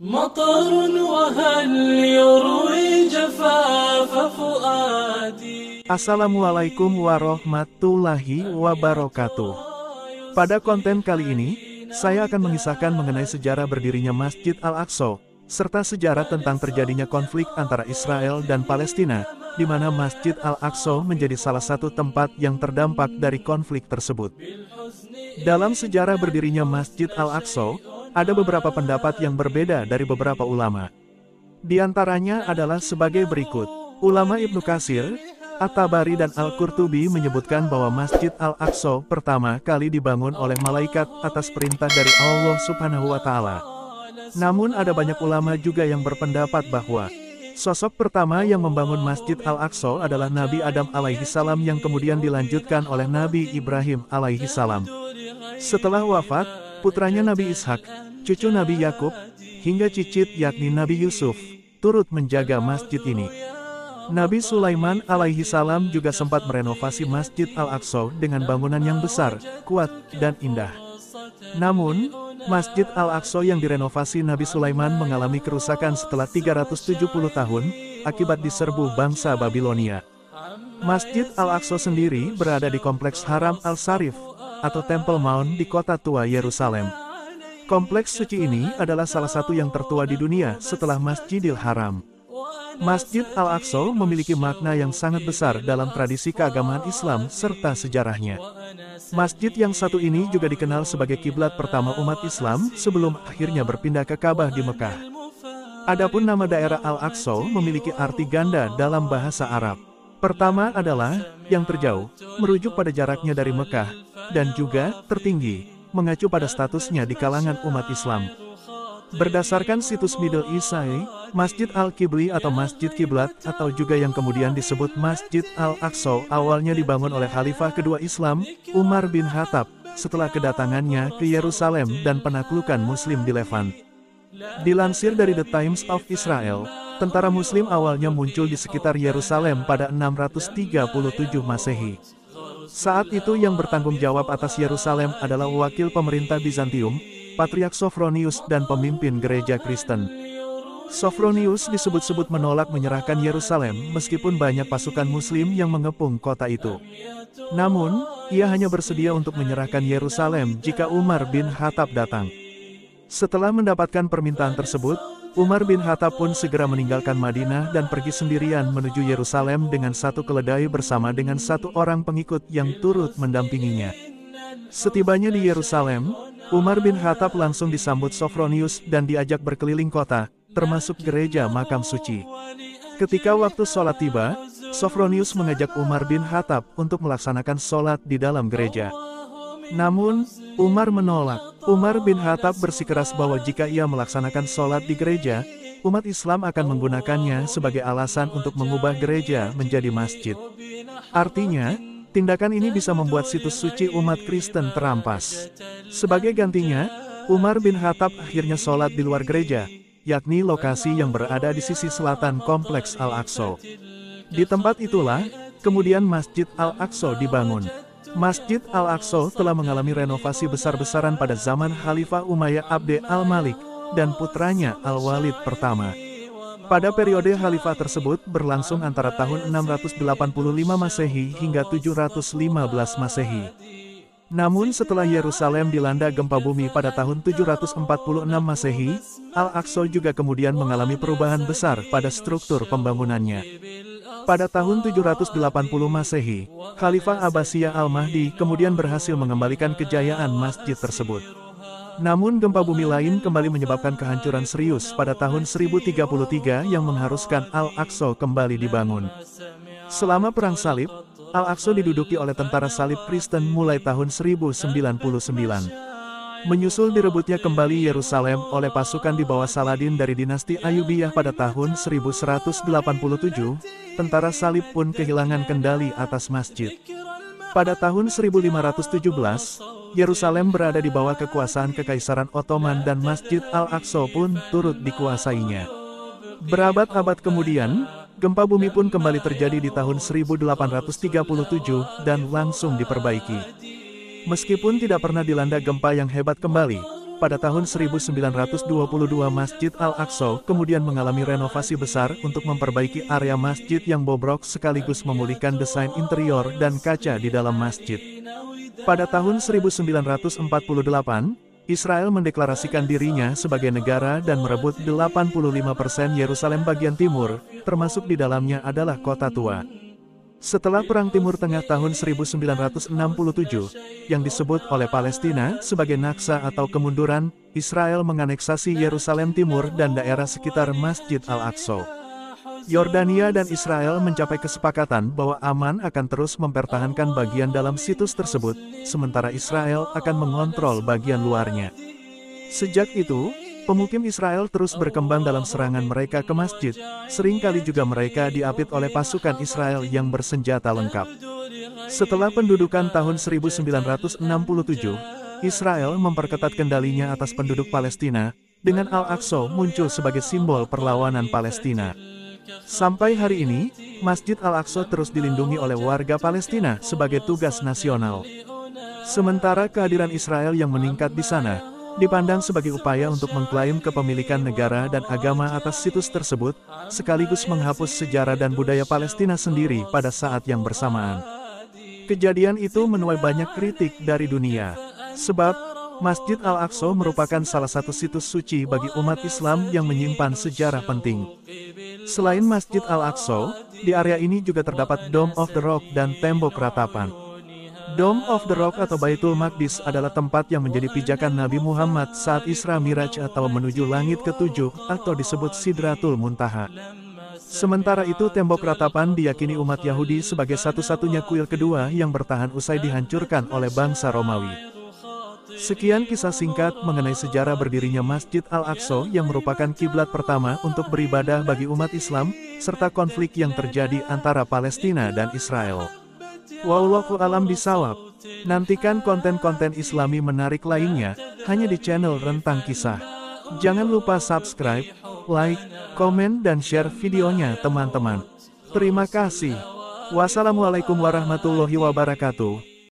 مطر وهل يروي جفاف فؤادي. Assalamualaikum warahmatullahi wabarakatuh. Pada konten kali ini, saya akan mengisahkan mengenai sejarah berdirinya Masjid Al-Aqsa, serta sejarah tentang terjadinya konflik antara Israel dan Palestina, di mana Masjid Al-Aqsa menjadi salah satu tempat yang terdampak dari konflik tersebut. Dalam sejarah berdirinya Masjid Al-Aqsa, ada beberapa pendapat yang berbeda dari beberapa ulama. Di antaranya adalah sebagai berikut. Ulama Ibnu Katsir, At-Tabari dan Al-Qurtubi menyebutkan bahwa Masjid Al-Aqsa pertama kali dibangun oleh malaikat atas perintah dari Allah Subhanahu wa Ta'ala. Namun ada banyak ulama juga yang berpendapat bahwa sosok pertama yang membangun Masjid Al-Aqsa adalah Nabi Adam alaihi salam yang kemudian dilanjutkan oleh Nabi Ibrahim alaihi salam. Setelah wafat, putranya Nabi Ishak, cucu Nabi Yakub, hingga cicit yakni Nabi Yusuf, turut menjaga masjid ini. Nabi Sulaiman alaihi salam juga sempat merenovasi Masjid Al-Aqsa dengan bangunan yang besar, kuat, dan indah. Namun, Masjid Al-Aqsa yang direnovasi Nabi Sulaiman mengalami kerusakan setelah 370 tahun, akibat diserbu bangsa Babilonia. Masjid Al-Aqsa sendiri berada di Kompleks Haram Al-Sharif, atau Temple Mount di kota tua Yerusalem. Kompleks suci ini adalah salah satu yang tertua di dunia setelah Masjidil Haram. Masjid Al-Aqsa memiliki makna yang sangat besar dalam tradisi keagamaan Islam serta sejarahnya. Masjid yang satu ini juga dikenal sebagai kiblat pertama umat Islam sebelum akhirnya berpindah ke Ka'bah di Mekah. Adapun nama daerah Al-Aqsa memiliki arti ganda dalam bahasa Arab. Pertama adalah yang terjauh, merujuk pada jaraknya dari Mekah, dan juga tertinggi, mengacu pada statusnya di kalangan umat Islam. Berdasarkan situs Middle East Eye, Masjid Al-Qibli atau Masjid Kiblat atau juga yang kemudian disebut Masjid Al-Aqsa awalnya dibangun oleh Khalifah kedua Islam, Umar bin Khattab, setelah kedatangannya ke Yerusalem dan penaklukan Muslim di Levant. Dilansir dari The Times of Israel, tentara Muslim awalnya muncul di sekitar Yerusalem pada 637 Masehi. Saat itu yang bertanggung jawab atas Yerusalem adalah wakil pemerintah Bizantium, Patriark Sophronius dan pemimpin gereja Kristen. Sophronius disebut-sebut menolak menyerahkan Yerusalem meskipun banyak pasukan Muslim yang mengepung kota itu. Namun, ia hanya bersedia untuk menyerahkan Yerusalem jika Umar bin Khattab datang. Setelah mendapatkan permintaan tersebut, Umar bin Khattab pun segera meninggalkan Madinah dan pergi sendirian menuju Yerusalem dengan satu keledai bersama dengan satu orang pengikut yang turut mendampinginya. Setibanya di Yerusalem, Umar bin Khattab langsung disambut Sophronius dan diajak berkeliling kota, termasuk gereja makam suci. Ketika waktu sholat tiba, Sophronius mengajak Umar bin Khattab untuk melaksanakan sholat di dalam gereja. Namun, Umar menolak. Umar bin Khattab bersikeras bahwa jika ia melaksanakan sholat di gereja, umat Islam akan menggunakannya sebagai alasan untuk mengubah gereja menjadi masjid. Artinya, tindakan ini bisa membuat situs suci umat Kristen terampas. Sebagai gantinya, Umar bin Khattab akhirnya sholat di luar gereja, yakni lokasi yang berada di sisi selatan Kompleks Al-Aqsa. Di tempat itulah, kemudian Masjid Al-Aqsa dibangun. Masjid Al-Aqsa telah mengalami renovasi besar-besaran pada zaman Khalifah Umayyah Abd al-Malik dan putranya Al-Walid pertama. Pada periode khalifah tersebut berlangsung antara tahun 685 Masehi hingga 715 Masehi. Namun setelah Yerusalem dilanda gempa bumi pada tahun 746 Masehi, Al-Aqsa juga kemudian mengalami perubahan besar pada struktur pembangunannya. Pada tahun 780 Masehi, Khalifah Abbasiyah Al-Mahdi kemudian berhasil mengembalikan kejayaan masjid tersebut. Namun gempa bumi lain kembali menyebabkan kehancuran serius pada tahun 1033 yang mengharuskan Al-Aqsa kembali dibangun. Selama Perang Salib, Al-Aqsa diduduki oleh tentara salib Kristen mulai tahun 1099. Menyusul direbutnya kembali Yerusalem oleh pasukan di bawah Saladin dari dinasti Ayyubiyah pada tahun 1187, tentara salib pun kehilangan kendali atas masjid. Pada tahun 1517, Yerusalem berada di bawah kekuasaan Kekaisaran Ottoman dan Masjid Al-Aqsa pun turut dikuasainya. Berabad-abad kemudian, gempa bumi pun kembali terjadi di tahun 1837 dan langsung diperbaiki. Meskipun tidak pernah dilanda gempa yang hebat kembali, pada tahun 1922 Masjid Al-Aqsa kemudian mengalami renovasi besar untuk memperbaiki area masjid yang bobrok sekaligus memulihkan desain interior dan kaca di dalam masjid. Pada tahun 1948, Israel mendeklarasikan dirinya sebagai negara dan merebut 85% Yerusalem bagian timur, termasuk di dalamnya adalah Kota Tua. Setelah Perang Timur Tengah tahun 1967, yang disebut oleh Palestina sebagai Naksa atau kemunduran, Israel menganeksasi Yerusalem Timur dan daerah sekitar Masjid Al-Aqsa. Yordania dan Israel mencapai kesepakatan bahwa Aman akan terus mempertahankan bagian dalam situs tersebut, sementara Israel akan mengontrol bagian luarnya. Sejak itu, pemukim Israel terus berkembang dalam serangan mereka ke masjid, seringkali juga mereka diapit oleh pasukan Israel yang bersenjata lengkap. Setelah pendudukan tahun 1967, Israel memperketat kendalinya atas penduduk Palestina, dengan Al-Aqsa muncul sebagai simbol perlawanan Palestina. Sampai hari ini, Masjid Al-Aqsa terus dilindungi oleh warga Palestina sebagai tugas nasional. Sementara kehadiran Israel yang meningkat di sana, dipandang sebagai upaya untuk mengklaim kepemilikan negara dan agama atas situs tersebut, sekaligus menghapus sejarah dan budaya Palestina sendiri pada saat yang bersamaan. Kejadian itu menuai banyak kritik dari dunia, sebab Masjid Al-Aqsa merupakan salah satu situs suci bagi umat Islam yang menyimpan sejarah penting. Selain Masjid Al-Aqsa, di area ini juga terdapat Dome of the Rock dan tembok ratapan. Dome of the Rock atau Baitul Maqdis adalah tempat yang menjadi pijakan Nabi Muhammad saat Isra Miraj atau menuju langit ketujuh atau disebut Sidratul Muntaha. Sementara itu tembok ratapan diyakini umat Yahudi sebagai satu-satunya kuil kedua yang bertahan usai dihancurkan oleh bangsa Romawi. Sekian kisah singkat mengenai sejarah berdirinya Masjid Al-Aqsa yang merupakan kiblat pertama untuk beribadah bagi umat Islam, serta konflik yang terjadi antara Palestina dan Israel. Wallahu a'lam bishawab. Nantikan konten-konten Islami menarik lainnya, hanya di channel Rentang Kisah. Jangan lupa subscribe, like, komen dan share videonya teman-teman. Terima kasih. Wassalamualaikum warahmatullahi wabarakatuh.